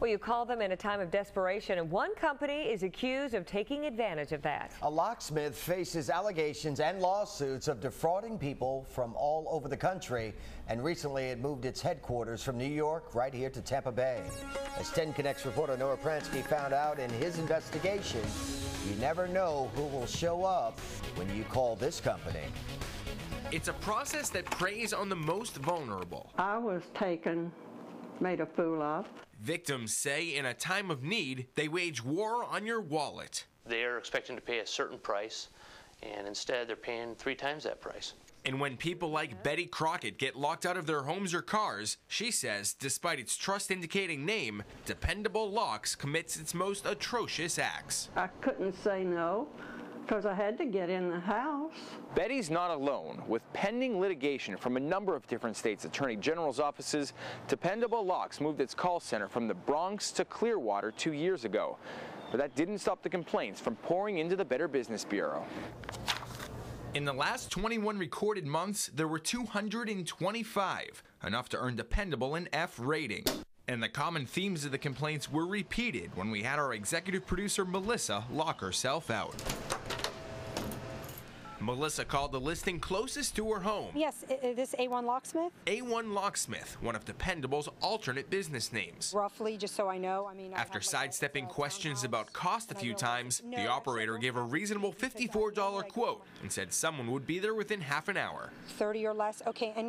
Well, you call them in a time of desperation, and one company is accused of taking advantage of that. A locksmith faces allegations and lawsuits of defrauding people from all over the country, and recently it moved its headquarters from New York right here to Tampa Bay. As 10 Connects reporter Noah Pransky found out in his investigation, you never know who will show up when you call this company. It's a process that preys on the most vulnerable. I was taken, made a fool of. Victims say in a time of need, they wage war on your wallet. They're expecting to pay a certain price, and instead they're paying 3 times that price. And when people like Betty Crockett get locked out of their homes or cars, she says, despite its trust-indicating name, Dependable Locks commits its most atrocious acts. I couldn't say no because I had to get in the house. Betty's not alone. With pending litigation from a number of different states' attorney general's offices, Dependable Locks moved its call center from the Bronx to Clearwater 2 years ago. But that didn't stop the complaints from pouring into the Better Business Bureau. In the last 21 recorded months, there were 225, enough to earn Dependable an F rating. And the common themes of the complaints were repeated when we had our executive producer Melissa lock herself out. Melissa called the listing closest to her home. Yes, this A1 Locksmith? A1 Locksmith, one of Dependable's alternate business names. Roughly, just so I know. After sidestepping questions about cost a few times, the operator gave a reasonable $54 quote and said someone would be there within half an hour. 30 or less? Okay, and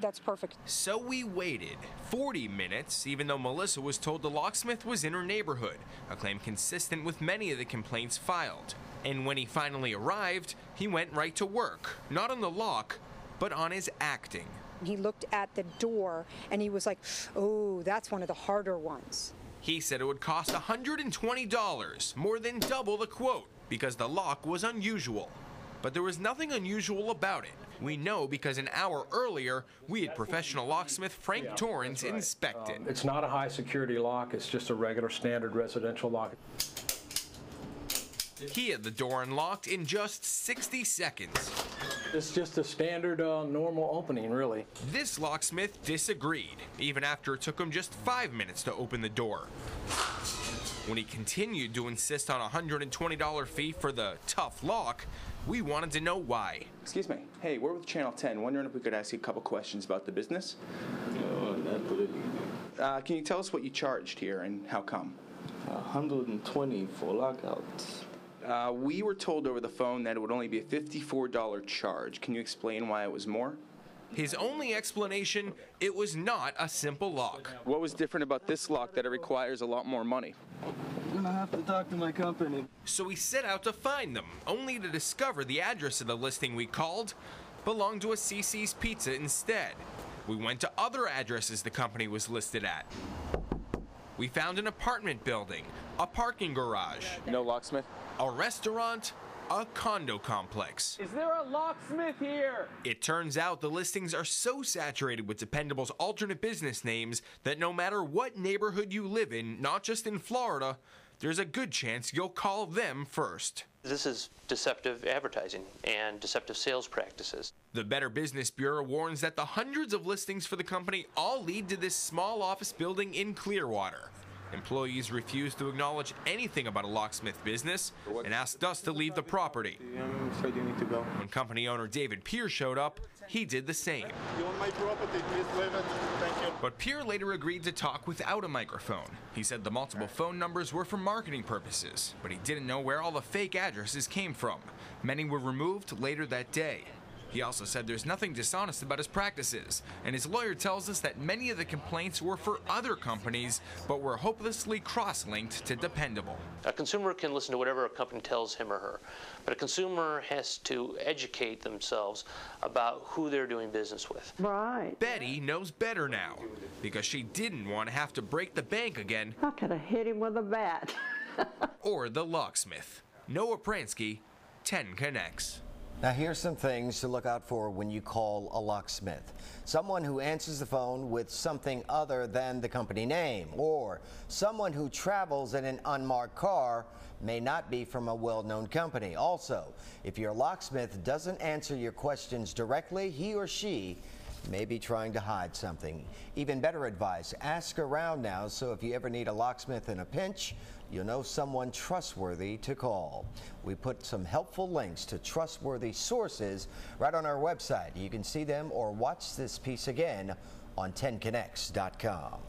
that's perfect. So we waited 40 minutes, even though Melissa was told the locksmith was in her neighborhood, a claim consistent with many of the complaints filed. And when he finally arrived, he went right to work, not on the lock, but on his acting. He looked at the door and he was like, oh, that's one of the harder ones. He said it would cost $120, more than double the quote, because the lock was unusual. But there was nothing unusual about it. We know because an hour earlier, we had professional locksmith Frank Torrens inspect it. It's not a high security lock, it's just a regular standard residential lock. He had the door unlocked in just 60 seconds. It's just a standard normal opening, really. This locksmith disagreed, even after it took him just 5 minutes to open the door. When he continued to insist on a $120 fee for the tough lock, we wanted to know why. Excuse me. Hey, we're with Channel 10. Wondering if we could ask you a couple questions about the business. Can you tell us what you charged here and how come? 120 for lockouts. We were told over the phone that it would only be a $54 charge. Can you explain why it was more? His only explanation, it was not a simple lock. What was different about this lock that it requires a lot more money? I'm gonna have to talk to my company. So we set out to find them, only to discover the address of the listing we called belonged to a CC's Pizza instead. We went to other addresses the company was listed at. We found an apartment building, a parking garage. No locksmith? A restaurant, a condo complex. Is there a locksmith here? It turns out the listings are so saturated with Dependable's alternate business names that no matter what neighborhood you live in, not just in Florida, there's a good chance you'll call them first. This is deceptive advertising and deceptive sales practices. The Better Business Bureau warns that the hundreds of listings for the company all lead to this small office building in Clearwater. Employees refused to acknowledge anything about a locksmith business and asked us to leave the property. I'm afraid you need to go. When company owner David Pierre showed up, he did the same. You want my property, please leave it. Thank you. But Pierre later agreed to talk without a microphone. He said the multiple phone numbers were for marketing purposes, but he didn't know where all the fake addresses came from. Many were removed later that day. He also said there's nothing dishonest about his practices, and his lawyer tells us that many of the complaints were for other companies, but were hopelessly cross-linked to Dependable. A consumer can listen to whatever a company tells him or her, but a consumer has to educate themselves about who they're doing business with. Right. Betty knows better now, because she didn't want to have to break the bank again. I could have hit him with a bat. Or the locksmith. Noah Pransky, 10 Connects. Now here's some things to look out for when you call a locksmith. Someone who answers the phone with something other than the company name, or someone who travels in an unmarked car may not be from a well-known company. Also, if your locksmith doesn't answer your questions directly, he or she maybe trying to hide something. Even better advice, ask around now, so if you ever need a locksmith in a pinch, you'll know someone trustworthy to call. We put some helpful links to trustworthy sources right on our website. You can see them or watch this piece again on 10connects.com.